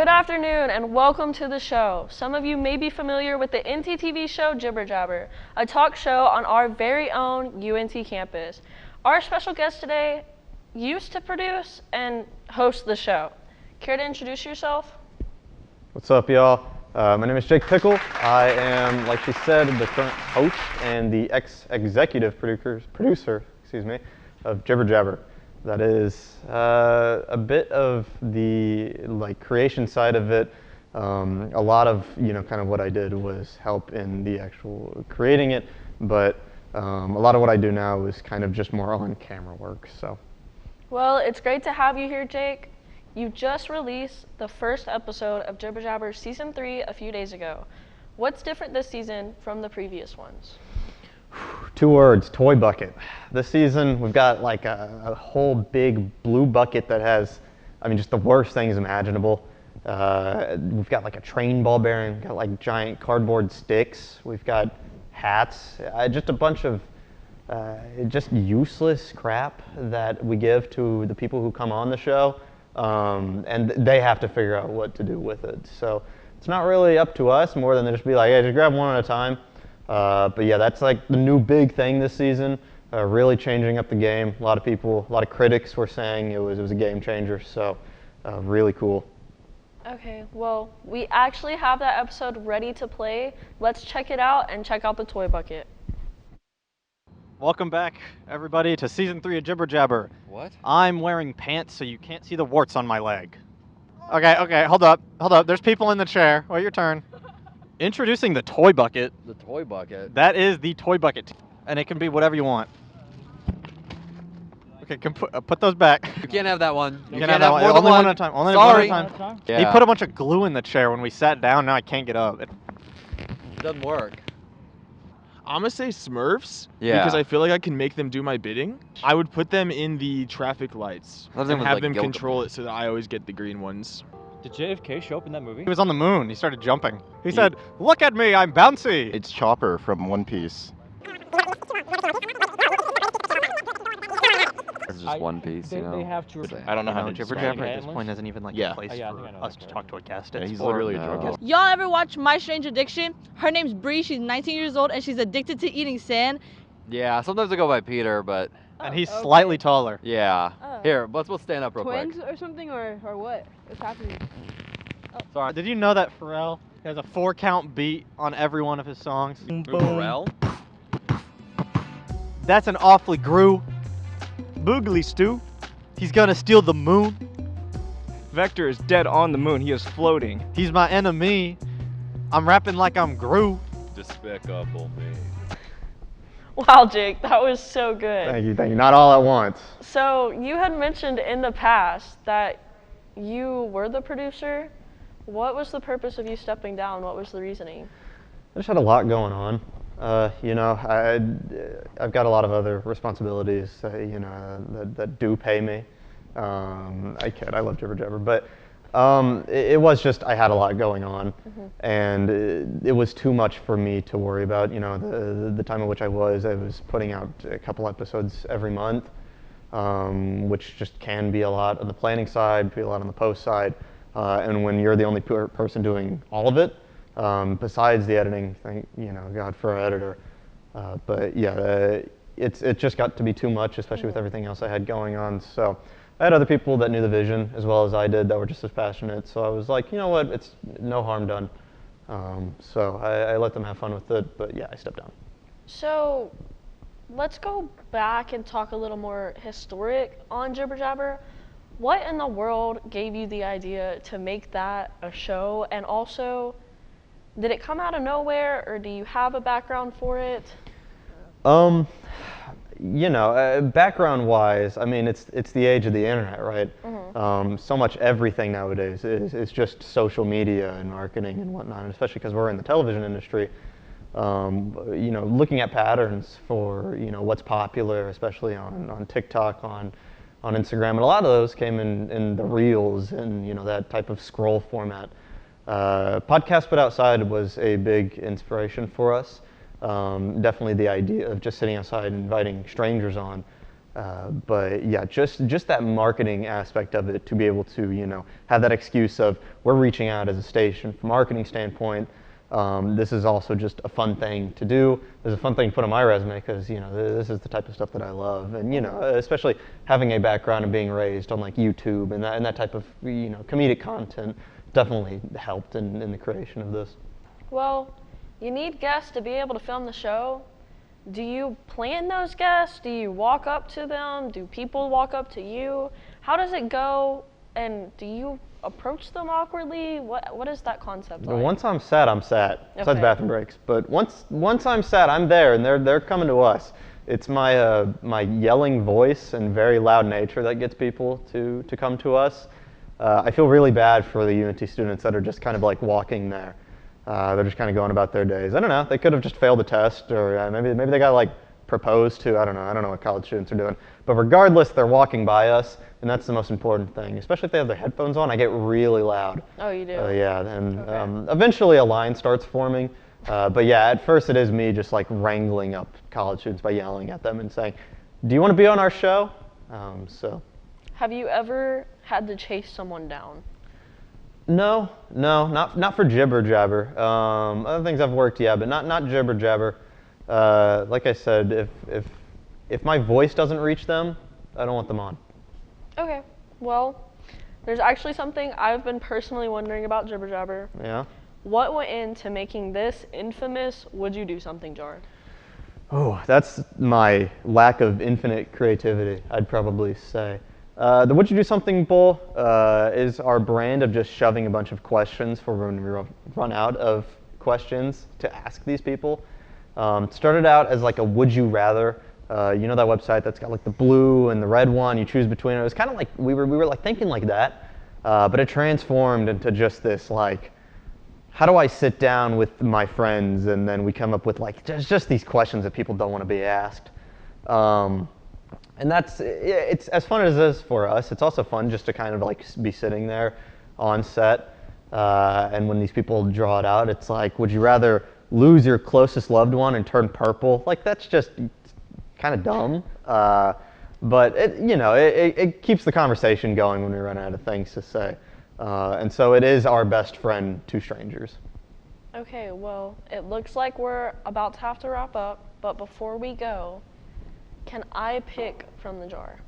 Good afternoon and welcome to the show. Some of you may be familiar with the NTTV show Jibber, Jabber, a talk show on our very own UNT campus. Our special guest today used to produce and host the show. Care to introduce yourself? What's up, y'all? My name is Jake Pickle. I am, like she said, the current host and the ex-executive producer of Jibber Jabber. That is a bit of the creation side of it. A lot of kind of what I did was help in the actual creating it, but a lot of what I do now is kind of just more on-camera work. So, well, it's great to have you here, Jake. You just released the first episode of Jibber Jabber Season 3 a few days ago. What's different this season from the previous ones? 2 words, toy bucket. This season, we've got like a whole big blue bucket that has, just the worst things imaginable. We've got like a train ball bearing, we've got like giant cardboard sticks, we've got hats, just a bunch of just useless crap that we give to the people who come on the show. And they have to figure out what to do with it. So it's not really up to us more than to just be like, hey, just grab one at a time. But yeah, that's like the new big thing this season, really changing up the game. A lot of people, a lot of critics were saying it was a game changer, so really cool. Okay, well, we actually have that episode ready to play. Let's check it out and check out the toy bucket. Welcome back, everybody, to Season 3 of Jibber Jabber. What? I'm wearing pants so you can't see the warts on my leg. Okay, hold up. There's people in the chair. Wait your turn. Introducing the toy bucket. The toy bucket? That is the toy bucket, and it can be whatever you want. Okay, put those back. You can't have that one. You can't have more than only one at a time. Only Sorry. one at a time. Yeah. He put a bunch of glue in the chair when we sat down. Now I can't get up. It doesn't work. I'm gonna say Smurfs Yeah. because I feel like I can make them do my bidding. I would put them in the traffic lights Those and ones have like them yoga control it so that I always get the green ones. Did JFK show up in that movie? He was on the moon. He started jumping. He said, "Look at me, I'm bouncy." It's Chopper from One Piece. It's just One Piece, They have to. I don't know how to Jibber describe Jabber it. at this point isn't even like Yeah. a place Oh, yeah, I for think I know us that to part. talk to a guest. Yeah, It's he's for- literally a drug addict. Y'all ever watch My Strange Addiction? Her name's Bree. She's 19 years old and she's addicted to eating sand. Yeah, sometimes I go by Peter, but And he's okay. slightly taller. yeah. Oh. Here, we'll stand up real Twins quick. or something or what? What's happening? Sorry. Did you know that Pharrell has a 4-count beat on every one of his songs? Pharrell? That's an awfully grew. Boogly stew. He's gonna steal the moon. Vector is dead on the moon. He is floating. He's my enemy. I'm rapping like I'm Gru. Despicable me. Wow, Jake, that was so good. Thank you. Not all at once. So you had mentioned in the past that you were the producer. What was the purpose of you stepping down? What was the reasoning? I just had a lot going on. I've got a lot of other responsibilities, that do pay me. I kid, I love Jibber Jabber, but it was just I had a lot going on, and it was too much for me to worry about. The time at which I was putting out a couple episodes every month, which just can be a lot on the planning side, be a lot on the post side, and when you're the only person doing all of it, besides the editing, God for our editor. But yeah, it just got to be too much, especially with everything else I had going on. So I had other people that knew the vision as well as I did that were just as passionate. So I was like, you know what, it's no harm done. So I let them have fun with it, but yeah, I stepped down. So let's go back and talk a little more historic on Jibber Jabber. What in the world gave you the idea to make that a show? And also, did it come out of nowhere, or do you have a background for it? Background-wise, it's the age of the internet, right? So much everything nowadays is just social media and marketing and whatnot, and especially because we're in the television industry. Looking at patterns for what's popular, especially on TikTok, on Instagram, and a lot of those came in the reels and that type of scroll format. Podcast But Outside was a big inspiration for us. Definitely the idea of just sitting outside and inviting strangers on But yeah, just that marketing aspect of it, to be able to, you know, have that excuse of we're reaching out as a station from a marketing standpoint. This is also just a fun thing to do. It's a fun thing to put on my resume because, you know, this is the type of stuff that I love. And, you know, especially having a background and being raised on like YouTube and that type of, you know, comedic content definitely helped in the creation of this. Well, you need guests to be able to film the show. Do you plan those guests? Do you walk up to them? Do people walk up to you? How does it go? And do you approach them awkwardly? What is that concept like? Once I'm set, I'm set. Besides Okay. bathroom breaks. But once I'm set, I'm there, and they're coming to us. It's my my yelling voice and very loud nature that gets people to come to us. I feel really bad for the UNT students that are just kind of like walking there. They're just kind of going about their days. I don't know. They could have just failed the test, or maybe they got like proposed to. I don't know. I don't know what college students are doing. But regardless, they're walking by us, and that's the most important thing. Especially if they have their headphones on, I get really loud. Oh, you do? Yeah, and Okay. eventually a line starts forming. But yeah, at first it is me just like wrangling up college students by yelling at them and saying, "Do you want to be on our show?" So. Have you ever had to chase someone down? No, not for Jibber Jabber. Other things I've worked, yeah, but not Jibber Jabber. Like I said, if my voice doesn't reach them, I don't want them on. Okay. Well, there's actually something I've been personally wondering about Jibber Jabber. Yeah. What went into making this infamous Would You Do Something jar? Oh, that's my lack of infinite creativity, I'd probably say. The Would You Do Something Bowl is our brand of just shoving a bunch of questions for when we run out of questions to ask these people. It started out as like a Would You Rather. You know that website that's got like the blue and the red one, you choose between it. It was kind of like, we were like thinking like that, but it transformed into just this like, how do I sit down with my friends and then we come up with like just these questions that people don't want to be asked. And it's as fun as it is for us. It's also fun just to kind of like be sitting there on set. And when these people draw it out, it's like, would you rather lose your closest loved one and turn purple? Like that's just kind of dumb. But it keeps the conversation going when we run out of things to say. And so it is our best friend to strangers. Okay, well, it looks like we're about to have to wrap up, but before we go, can I pick from the jar?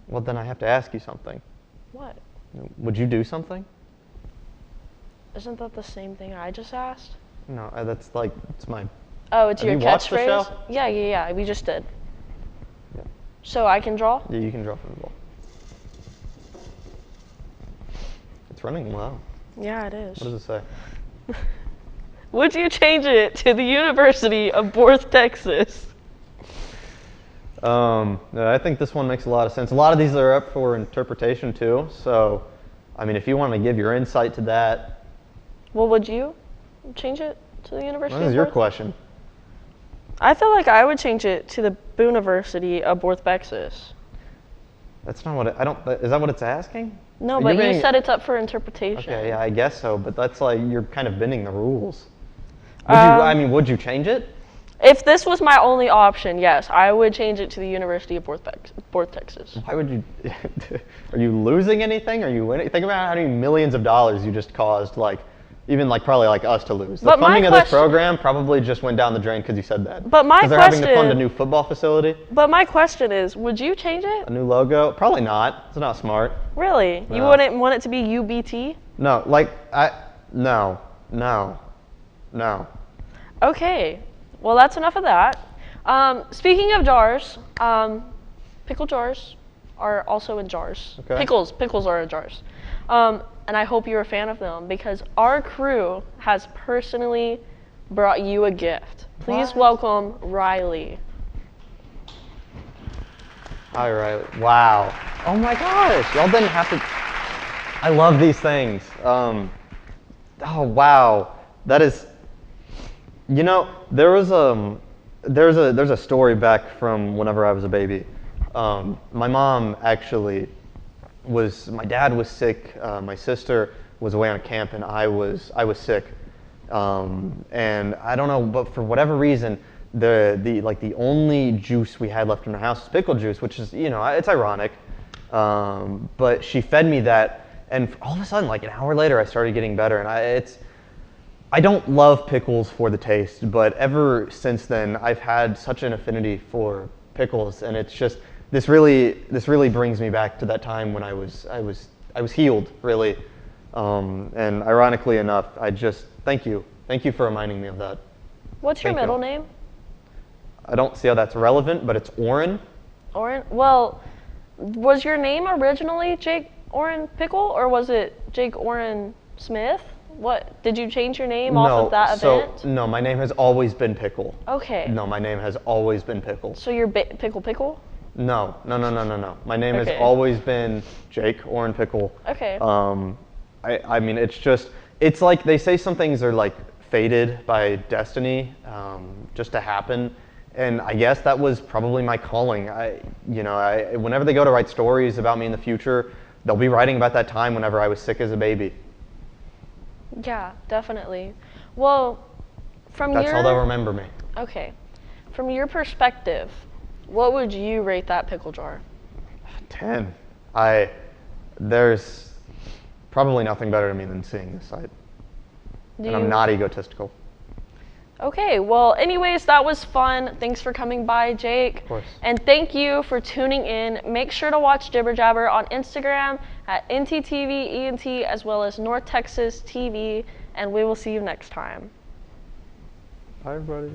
Well, then I have to ask you something. What? Would you do something? Isn't that the same thing I just asked? No, that's like, it's my... Oh, it's Have your you watched the catchphrase? show? Yeah, we just did. Yeah. So I can draw? Yeah, you can draw from the ball. It's running low. Yeah, it is. What does it say? Would you change it to the University of North Texas? I think this one makes a lot of sense. A lot of these are up for interpretation too. So, I mean, if you want to give your insight to that. Well, would you change it to the University What of is your North? question? I feel like I would change it to the Booniversity of North Texas. That's not what is that what it's asking? No, You're but you being- said it's up for interpretation. Okay, yeah, I guess so, but that's like, you're kind of bending the rules. Would you change it? If this was my only option, yes, I would change it to the University of North Texas. Why would you, are you losing anything? Are you winning? Think about how many millions of dollars you just caused, like, even like probably like us to lose. The But my funding of this question- program probably just went down the drain because you said that. But my 'Cause they're having to fund a question- new football facility, But my question is, would you change it? a new logo. Probably not. It's not smart. Really? You No. wouldn't want it to be UBT? No, like no. Okay. Well, that's enough of that. Speaking of jars, pickle jars are also in jars. Okay. Pickles are in jars. And I hope you're a fan of them because our crew has personally brought you a gift. Please welcome Riley. Hi, Riley. Wow. Oh my gosh. Y'all didn't have to. I love these things. Oh wow. That is. You know, there's a story back from whenever I was a baby. My mom actually my dad was sick. My sister was away on camp, and I was sick. And I don't know, but for whatever reason, the only juice we had left in our house was pickle juice, which is, you know, it's ironic. But she fed me that, and all of a sudden, like an hour later, I started getting better. And I don't love pickles for the taste, but ever since then, I've had such an affinity for pickles, and it's just this really brings me back to that time when I was healed, really. And ironically enough, thank you for reminding me of that. What's your Thank you. middle name? I don't see how that's relevant, but it's Oren. Oren? Well, was your name originally Jake Oren Pickle, or was it Jake Oren Smith? What, did you change your name off of that event? No, my name has always been Pickle. Okay. No, my name has always been Pickle. So you're Pickle? No. My name has Okay. always been Jake Oren Pickle. Okay. I mean, it's like they say some things are like fated by destiny, just to happen. And I guess that was probably my calling. Whenever they go to write stories about me in the future, they'll be writing about that time whenever I was sick as a baby. Yeah, definitely. Well, That's how they'll remember me. Okay. From your perspective, what would you rate that pickle jar? 10. There's probably nothing better to me than seeing this site. And I'm not egotistical. Okay, well, anyways, that was fun. Thanks for coming by, Jake. Of course. And thank you for tuning in. Make sure to watch Jibber Jabber on Instagram at NTTVENT as well as North Texas TV, and we will see you next time. Bye, everybody.